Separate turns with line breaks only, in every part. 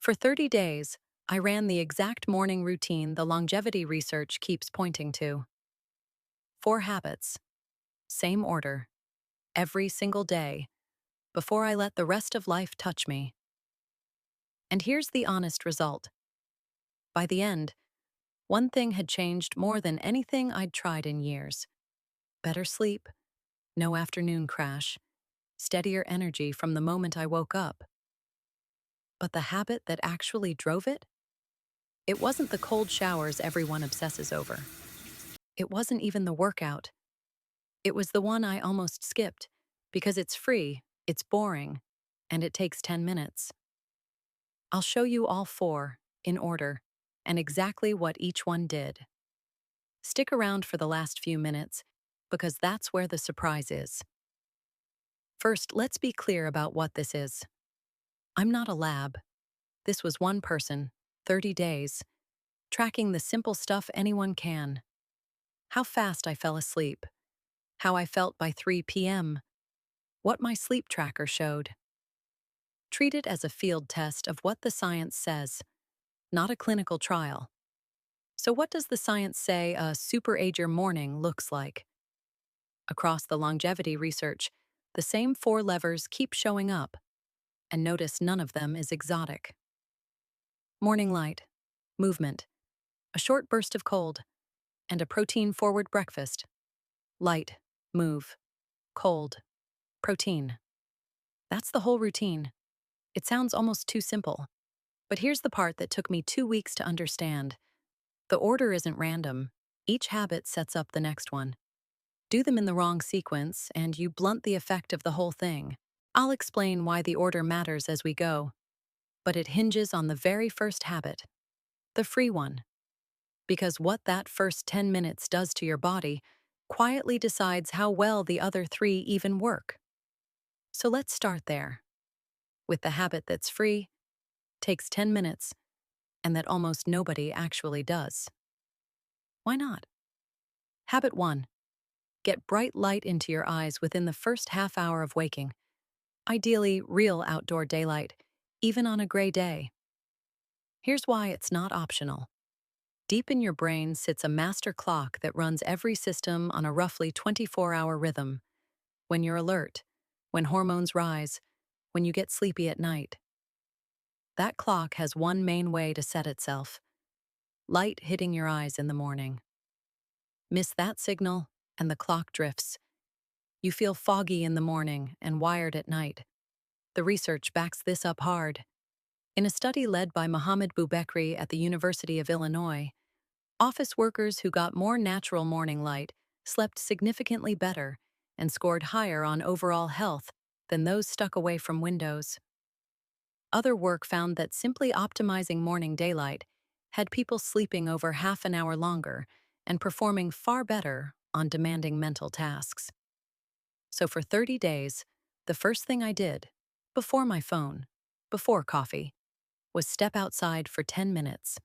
For 30 days, I ran the exact morning routine the longevity research keeps pointing to. 4 habits, same order, every single day, before I let the rest of life touch me. And here's the honest result. By the end, one thing had changed more than anything I'd tried in years. Better sleep, no afternoon crash, steadier energy from the moment I woke up. But the habit that actually drove it? It wasn't the cold showers everyone obsesses over. It wasn't even the workout. It was the one I almost skipped, because it's free, it's boring, and it takes 10 minutes. I'll show you all four, in order, and exactly what each one did. Stick around for the last few minutes, because that's where the surprise is. First, let's be clear about what this is. I'm not a lab. This was one person, 30 days, tracking the simple stuff anyone can. How fast I fell asleep, how I felt by 3 p.m., what my sleep tracker showed. Treat it as a field test of what the science says, not a clinical trial. So what does the science say a SuperAger morning looks like? Across the longevity research, the same four levers keep showing up, and notice none of them is exotic. Morning light, movement, a short burst of cold, and a protein-forward breakfast. Light, move, cold, protein. That's the whole routine. It sounds almost too simple. But here's the part that took me 2 weeks to understand. The order isn't random. Each habit sets up the next one. Do them in the wrong sequence, and you blunt the effect of the whole thing. I'll explain why the order matters as we go, but it hinges on the very first habit, the free one. Because what that first 10 minutes does to your body quietly decides how well the other three even work. So let's start there. With the habit that's free, takes 10 minutes, and that almost nobody actually does. Why not? Habit 1. Get bright light into your eyes within the first half hour of waking. Ideally, real outdoor daylight, even on a gray day. Here's why it's not optional. Deep in your brain sits a master clock that runs every system on a roughly 24-hour rhythm. When you're alert, when hormones rise, when you get sleepy at night. That clock has one main way to set itself: light hitting your eyes in the morning. Miss that signal, and the clock drifts. You feel foggy in the morning and wired at night. The research backs this up hard. In a study led by Boubekri at the University of Illinois, office workers who got more natural morning light slept significantly better and scored higher on overall health than those stuck away from windows. Other work found that simply optimizing morning daylight had people sleeping over half an hour longer and performing far better on demanding mental tasks. So for 30 days, the first thing I did, before my phone, before coffee, was step outside for 10 minutes.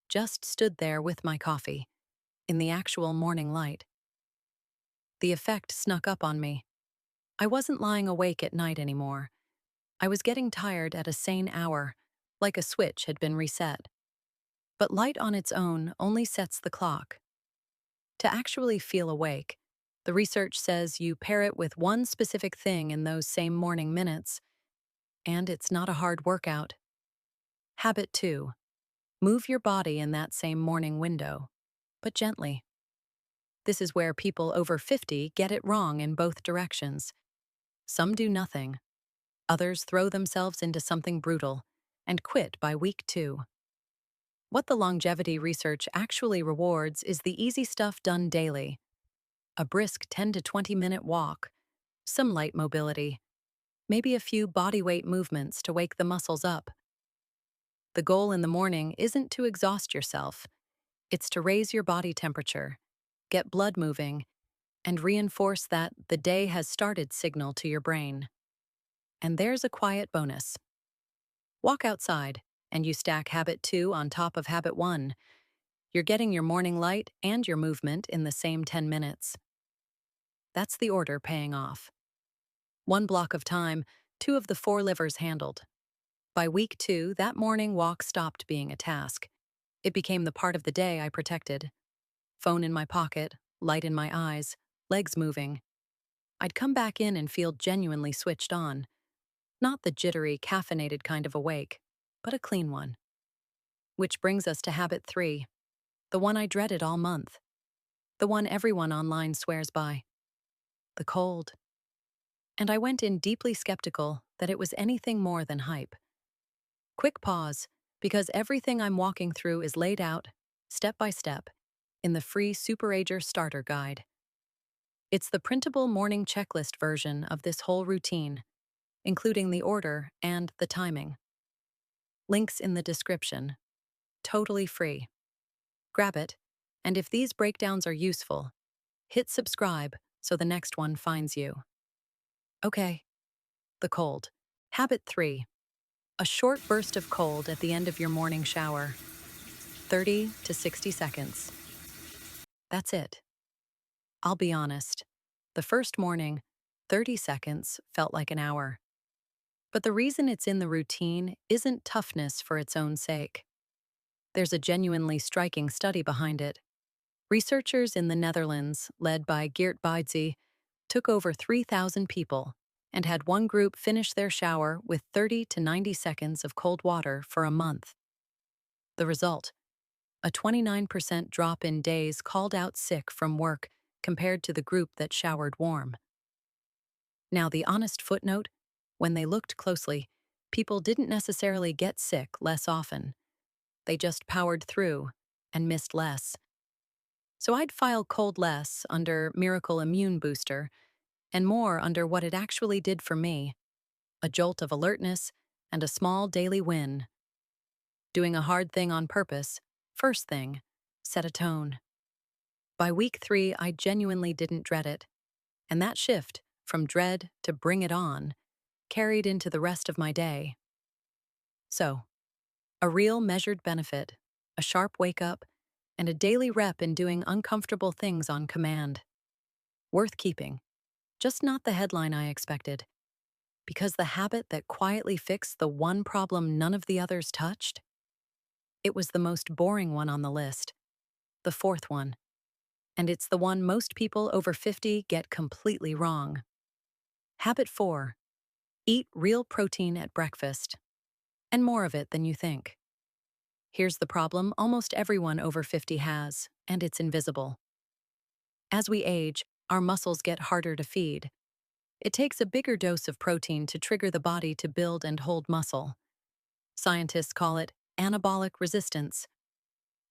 Just stood there with my coffee, in the actual morning light. The effect snuck up on me. I wasn't lying awake at night anymore. I was getting tired at a sane hour, like a switch had been reset. But light on its own only sets the clock. To actually feel awake, the research says you pair it with one specific thing in those same morning minutes, and it's not a hard workout. Habit 2. Move your body in that same morning window, but gently. This is where people over 50 get it wrong in both directions. Some do nothing. Others throw themselves into something brutal and quit by week 2. What the longevity research actually rewards is the easy stuff done daily. A brisk 10 to 20-minute walk, some light mobility, maybe a few bodyweight movements to wake the muscles up. The goal in the morning isn't to exhaust yourself. It's to raise your body temperature, get blood moving, and reinforce that the day has started signal to your brain. And there's a quiet bonus. Walk outside, and you stack habit 2 on top of habit 1. You're getting your morning light and your movement in the same 10 minutes. That's the order paying off. One block of time, 2 of the 4 levers handled. By week 2, that morning walk stopped being a task. It became the part of the day I protected. Phone in my pocket, light in my eyes, legs moving. I'd come back in and feel genuinely switched on. Not the jittery, caffeinated kind of awake, but a clean one. Which brings us to habit 3, the one I dreaded all month. The one everyone online swears by. The cold. And I went in deeply skeptical that it was anything more than hype. Quick pause, because everything I'm walking through is laid out, step by step, in the free SuperAger starter guide. It's the printable morning checklist version of this whole routine, including the order and the timing. Links in the description. Totally free. Grab it, and if these breakdowns are useful, hit subscribe so the next one finds you. Okay. The cold. Habit 3. A short burst of cold at the end of your morning shower. 30 to 60 seconds. That's it. I'll be honest. The first morning, 30 seconds felt like an hour. But the reason it's in the routine isn't toughness for its own sake. There's a genuinely striking study behind it. Researchers in the Netherlands, led by Geert Beidsy, took over 3,000 people and had one group finish their shower with 30 to 90 seconds of cold water for a month. The result? A 29% drop in days called out sick from work compared to the group that showered warm. Now, the honest footnote, when they looked closely, people didn't necessarily get sick less often. They just powered through and missed less. So I'd file cold less under Miracle Immune Booster and more under what it actually did for me, a jolt of alertness and a small daily win. Doing a hard thing on purpose, first thing, set a tone. By week 3, I genuinely didn't dread it, and that shift, from dread to bring it on, carried into the rest of my day. So, a real measured benefit, a sharp wake-up, and a daily rep in doing uncomfortable things on command. Worth keeping, just not the headline I expected, because the habit that quietly fixed the one problem none of the others touched? It was the most boring one on the list, the fourth one. And it's the one most people over 50 get completely wrong. Habit 4. Eat real protein at breakfast. And more of it than you think. Here's the problem almost everyone over 50 has, and it's invisible. As we age, our muscles get harder to feed. It takes a bigger dose of protein to trigger the body to build and hold muscle. Scientists call it anabolic resistance.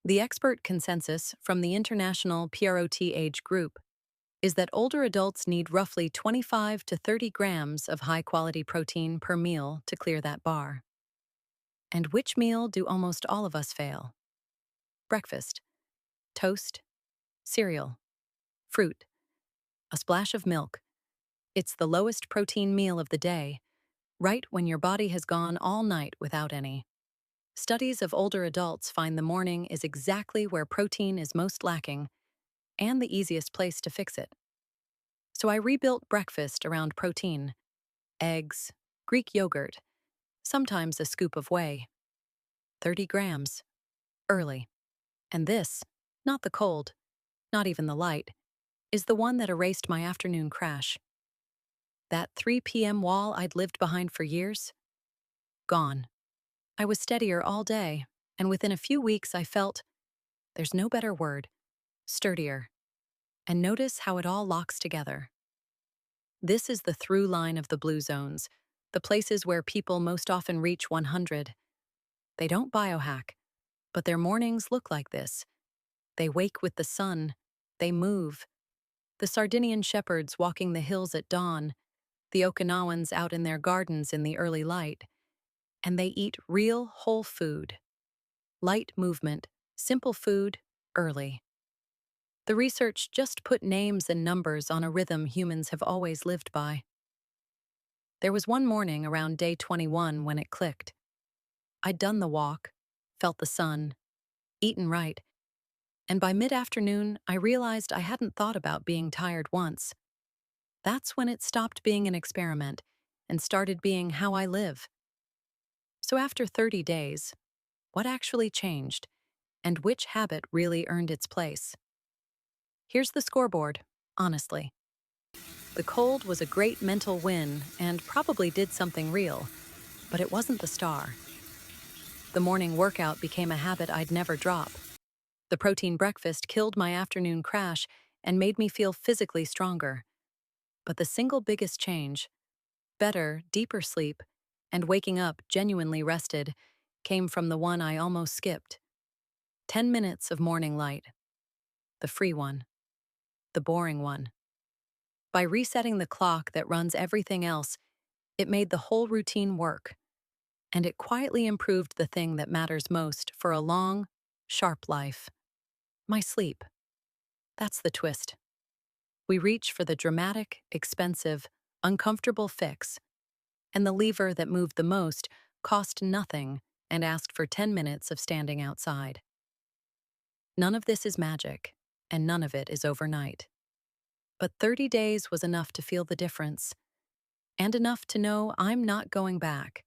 The expert consensus from the International PROT-Age group is that older adults need roughly 25 to 30 grams of high-quality protein per meal to clear that bar. And which meal do almost all of us fail? Breakfast. Toast. Cereal. Fruit. A splash of milk. It's the lowest protein meal of the day, right when your body has gone all night without any. Studies of older adults find the morning is exactly where protein is most lacking and the easiest place to fix it. So I rebuilt breakfast around protein: eggs, Greek yogurt, sometimes a scoop of whey. 30 grams. Early. And this, not the cold, not even the light, is the one that erased my afternoon crash. That 3 p.m. wall I'd lived behind for years? Gone. I was steadier all day, and within a few weeks I felt, there's no better word, sturdier. And notice how it all locks together. This is the through line of the blue zones, the places where people most often reach 100. They don't biohack, but their mornings look like this. They wake with the sun. They move. The Sardinian shepherds walking the hills at dawn, the Okinawans out in their gardens in the early light. And they eat real, whole food. Light movement, simple food, early. The research just put names and numbers on a rhythm humans have always lived by. There was one morning around day 21 when it clicked. I'd done the walk, felt the sun, eaten right, and by mid-afternoon I realized I hadn't thought about being tired once. That's when it stopped being an experiment and started being how I live. So after 30 days, what actually changed and which habit really earned its place? Here's the scoreboard, honestly. The cold was a great mental win and probably did something real, but it wasn't the star. The morning workout became a habit I'd never drop. The protein breakfast killed my afternoon crash and made me feel physically stronger. But the single biggest change, better, deeper sleep, and waking up genuinely rested, came from the one I almost skipped. 10 minutes of morning light. The free one. The boring one. By resetting the clock that runs everything else, it made the whole routine work. And it quietly improved the thing that matters most for a long, sharp life. My sleep. That's the twist. We reach for the dramatic, expensive, uncomfortable fix, and the lever that moved the most cost nothing and asked for 10 minutes of standing outside. None of this is magic, and none of it is overnight. But 30 days was enough to feel the difference, and enough to know I'm not going back.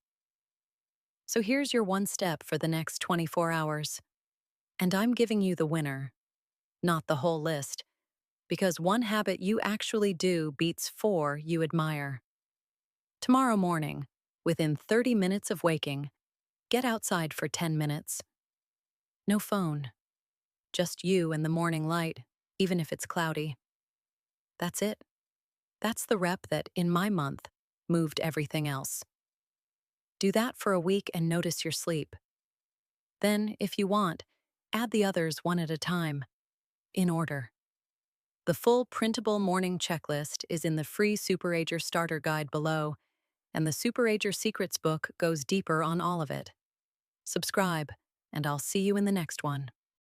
So here's your one step for the next 24 hours. And I'm giving you the winner, not the whole list, because one habit you actually do beats four you admire. Tomorrow morning, within 30 minutes of waking, get outside for 10 minutes. No phone, just you and the morning light, even if it's cloudy. That's it. That's the rep that, in my month, moved everything else. Do that for a week and notice your sleep. Then, if you want, add the others one at a time, in order. The full printable morning checklist is in the free SuperAger starter guide below, and the SuperAger Secrets book goes deeper on all of it. Subscribe, and I'll see you in the next one.